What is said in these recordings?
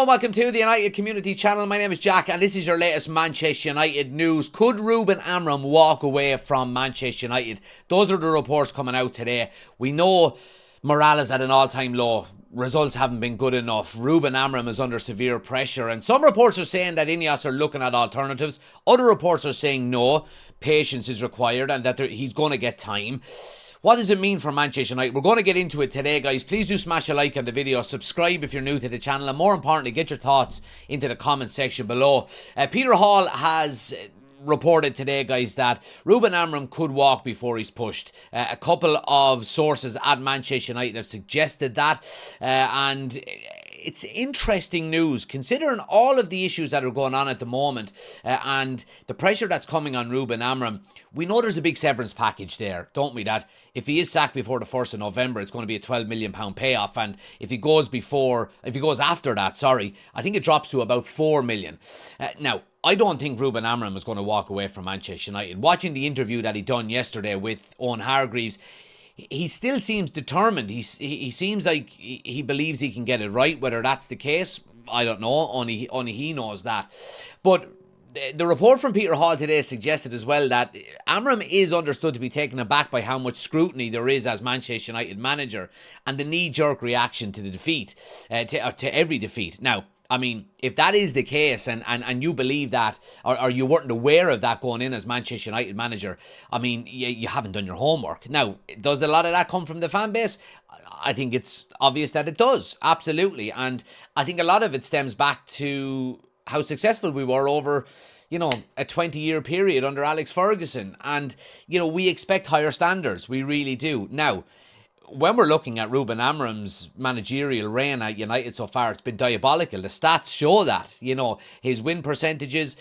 and welcome to the United Community Channel. My name is Jack and this is your latest Manchester United news. Could Ruben Amorim walk away from Manchester United? Those are the reports coming out today. We know morale is at an all-time low. Results haven't been good enough. Ruben Amorim is under severe pressure, and some reports are saying that Ineos are looking at alternatives. Other reports are saying no, patience is required and that he's going to get time. What does it mean for Manchester United? We're going to get into it today, guys. Please do smash a like on the video, subscribe if you're new to the channel, and more importantly, get your thoughts into the comment section below. Peter Hall has reported today, guys, that Ruben Amorim could walk before he's pushed. A couple of sources at Manchester United have suggested that, and it's interesting news considering all of the issues that are going on at the moment and the pressure that's coming on Ruben Amorim. We know there's a big severance package there, don't we? That if he is sacked before the 1st of November, it's going to be a £12 million payoff, and if he goes after that, I think it drops to about £4 million. Now, I don't think Ruben Amorim is going to walk away from Manchester United. Watching the interview that he done yesterday with Owen Hargreaves, he still seems determined. He seems like he believes he can get it right. Whether that's the case, I don't know. Only he knows that. But the report from Peter Hall today suggested as well that Amorim is understood to be taken aback by how much scrutiny there is as Manchester United manager and the knee-jerk reaction to the defeat, to every defeat. Now, I mean, if that is the case and you believe that, or you weren't aware of that going in as Manchester United manager, I mean, you haven't done your homework. Now, does a lot of that come from the fan base? I think it's obvious that it does, absolutely. And I think a lot of it stems back to how successful we were over, a 20-year period under Alex Ferguson. And, we expect higher standards. We really do. Now, when we're looking at Ruben Amorim's managerial reign at United so far, it's been diabolical. The stats show that. His win percentages,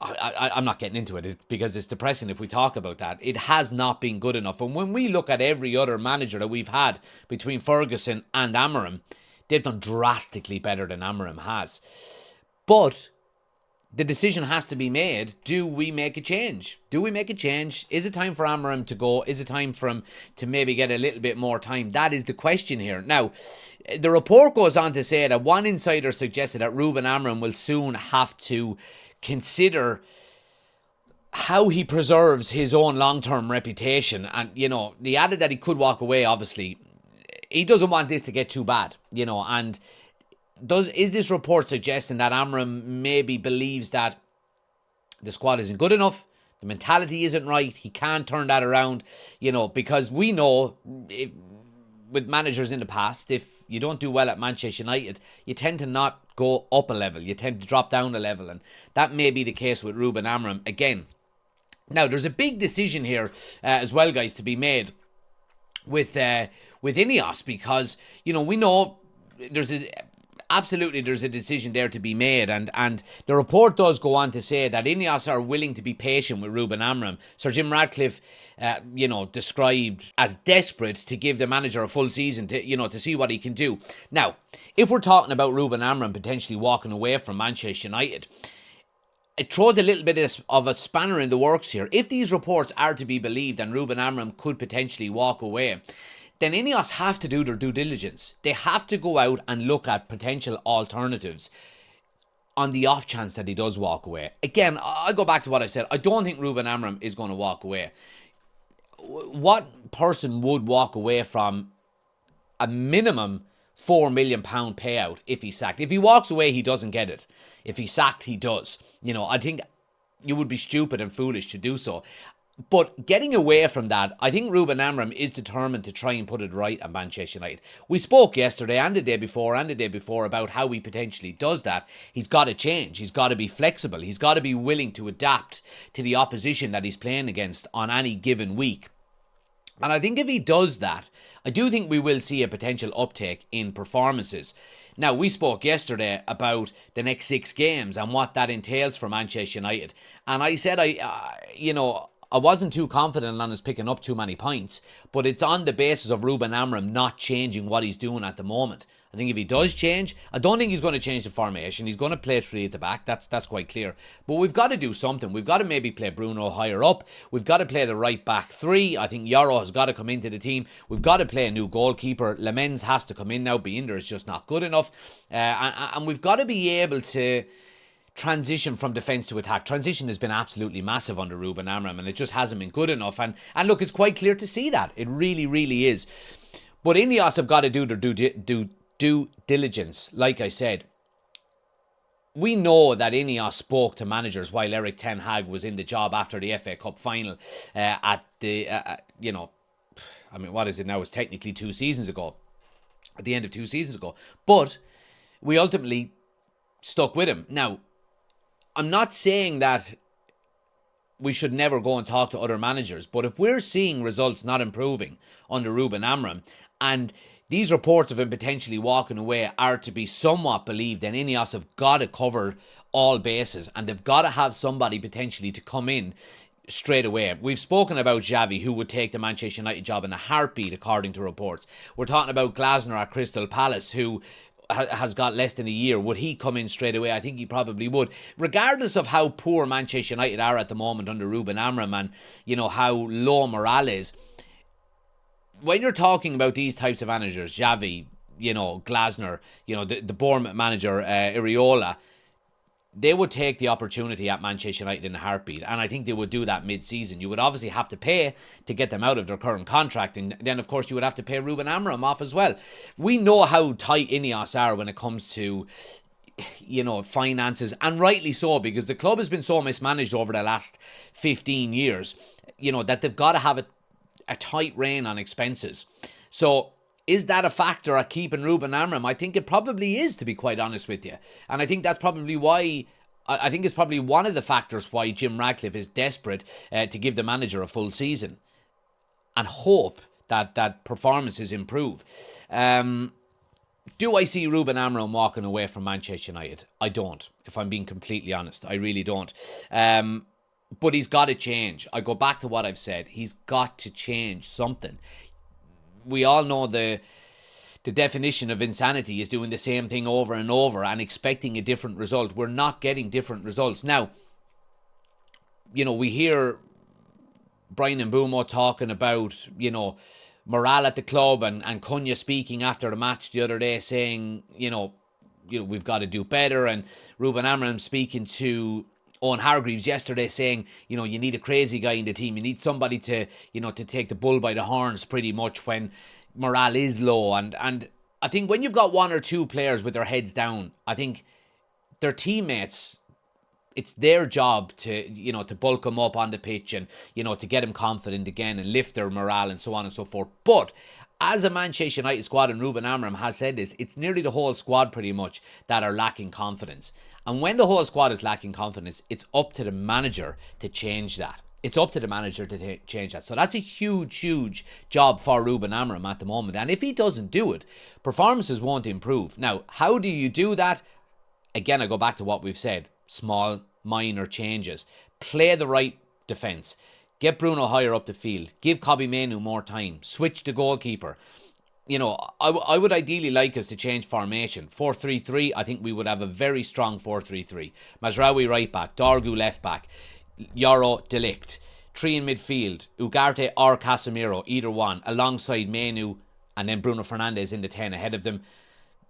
I'm not getting into it because it's depressing if we talk about that. It has not been good enough. And when we look at every other manager that we've had between Ferguson and Amorim, they've done drastically better than Amorim has. But the decision has to be made. Do we make a change? Is it time for Amorim to go? Is it time for him to maybe get a little bit more time? That is the question here. Now, the report goes on to say that one insider suggested that Ruben Amorim will soon have to consider how he preserves his own long-term reputation. And, they added that he could walk away, obviously. He doesn't want this to get too bad, and is this report suggesting that Amorim maybe believes that the squad isn't good enough, the mentality isn't right, he can't turn that around, because we know with managers in the past, if you don't do well at Manchester United, you tend to not go up a level, you tend to drop down a level, and that may be the case with Ruben Amorim again. Now, there's a big decision here as well, guys, to be made with Ineos, because, we know there's a decision there to be made, and the report does go on to say that Ineos are willing to be patient with Ruben Amorim. Sir Jim Ratcliffe, described as desperate to give the manager a full season to see what he can do. Now, if we're talking about Ruben Amorim potentially walking away from Manchester United, it throws a little bit of a spanner in the works here. If these reports are to be believed and Ruben Amorim could potentially walk away, then Ineos have to do their due diligence. They have to go out and look at potential alternatives on the off chance that he does walk away. Again, I'll go back to what I said. I don't think Ruben Amorim is going to walk away. What person would walk away from a minimum £4 million payout if he's sacked? If he walks away, he doesn't get it. If he's sacked, he does. I think you would be stupid and foolish to do so. But getting away from that, I think Ruben Amorim is determined to try and put it right at Manchester United. We spoke yesterday and the day before about how he potentially does that. He's got to change. He's got to be flexible. He's got to be willing to adapt to the opposition that he's playing against on any given week. And I think if he does that, I do think we will see a potential uptake in performances. Now, we spoke yesterday about the next 6 games and what that entails for Manchester United. And I said, I wasn't too confident on us picking up too many points, but it's on the basis of Ruben Amorim not changing what he's doing at the moment. I think if he does change, I don't think he's going to change the formation. He's going to play 3 at the back. That's quite clear. But we've got to do something. We've got to maybe play Bruno higher up. We've got to play the right back 3. I think Yoro has got to come into the team. We've got to play a new goalkeeper. Lemens has to come in now. Binder is just not good enough. And we've got to be able to transition from defence to attack. Transition has been absolutely massive under Ruben Amorim, and it just hasn't been good enough. And look, it's quite clear to see that. It really, really is. But Ineos have got to do their due diligence. Like I said, we know that Ineos spoke to managers while Eric Ten Hag was in the job after the FA Cup final at the, what is it now? It's technically 2 seasons ago, at the end of 2 seasons ago. But we ultimately stuck with him. Now, I'm not saying that we should never go and talk to other managers, but if we're seeing results not improving under Ruben Amorim, and these reports of him potentially walking away are to be somewhat believed, then Ineos have got to cover all bases, and they've got to have somebody potentially to come in straight away. We've spoken about Xavi, who would take the Manchester United job in a heartbeat, according to reports. We're talking about Glasner at Crystal Palace, who has got less than a year. Would he come in straight away? I think he probably would. Regardless of how poor Manchester United are at the moment under Ruben Amorim and, how low morale is, when you're talking about these types of managers, Xavi, Glasner, the Bournemouth manager, Iriola, they would take the opportunity at Manchester United in a heartbeat, and I think they would do that mid-season. You would obviously have to pay to get them out of their current contract, and then of course you would have to pay Ruben Amorim off as well. We know how tight Ineos are when it comes to finances, and rightly so, because the club has been so mismanaged over the last 15 years, that they've got to have a tight rein on expenses. So is that a factor at keeping Ruben Amorim? I think it probably is, to be quite honest with you. And I think that's probably why, I think it's probably one of the factors why Jim Ratcliffe is desperate to give the manager a full season and hope that performances improve. Do I see Ruben Amorim walking away from Manchester United? I don't, if I'm being completely honest. I really don't. But he's got to change. I go back to what I've said. He's got to change something. We all know the definition of insanity is doing the same thing over and over and expecting a different result. We're not getting different results. Now, we hear Brian Mbeumo talking about, morale at the club, and Cunha speaking after the match the other day saying, we've got to do better, and Ruben Amorim speaking to Owen Hargreaves yesterday saying, you need a crazy guy in the team. You need somebody to, to take the bull by the horns pretty much when morale is low. And I think when you've got 1 or 2 players with their heads down, I think their teammates, it's their job to, to bulk them up on the pitch and, to get them confident again and lift their morale and so on and so forth. But as a Manchester United squad, and Ruben Amorim has said this, it's nearly the whole squad pretty much that are lacking confidence. And when the whole squad is lacking confidence, it's up to the manager to change that. It's up to the manager to change that. So that's a huge, huge job for Ruben Amorim at the moment. And if he doesn't do it, performances won't improve. Now, how do you do that? Again, I go back to what we've said. Small, minor changes. Play the right defence. Get Bruno higher up the field. Give Kobbie Mainoo more time. Switch the goalkeeper. I would ideally like us to change formation. 4-3-3, I think we would have a very strong 4-3-3. Mazraoui right back, Dorgu left back, Yoro de Ligt. 3 in midfield, Ugarte or Casemiro, either one, alongside Mainoo, and then Bruno Fernandes in the 10 ahead of them.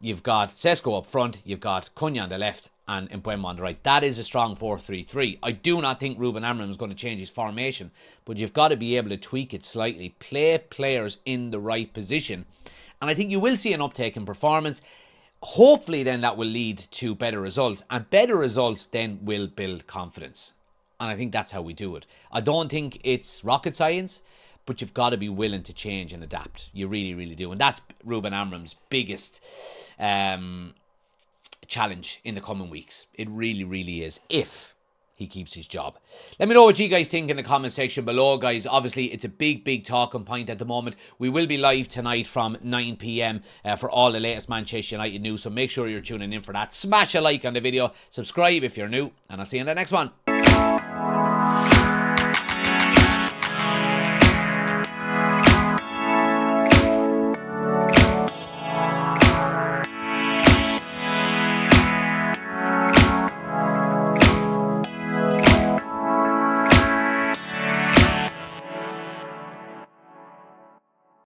You've got Sesko up front, you've got Cunha on the left, and Mbeumo on the right. That is a strong 4-3-3. I do not think Ruben Amorim is going to change his formation, but you've got to be able to tweak it slightly. Play players in the right position. And I think you will see an uptake in performance. Hopefully then that will lead to better results. And better results then will build confidence. And I think that's how we do it. I don't think it's rocket science, but you've got to be willing to change and adapt. You really, really do. And that's Ruben Amorim's biggest challenge in the coming weeks. It really, really is, if he keeps his job. Let me know what you guys think in the comment section below, guys. Obviously, it's a big, big talking point at the moment. We will be live tonight from 9 p.m. For all the latest Manchester United news, so make sure you're tuning in for that. Smash a like on the video, subscribe if you're new, and I'll see you in the next one.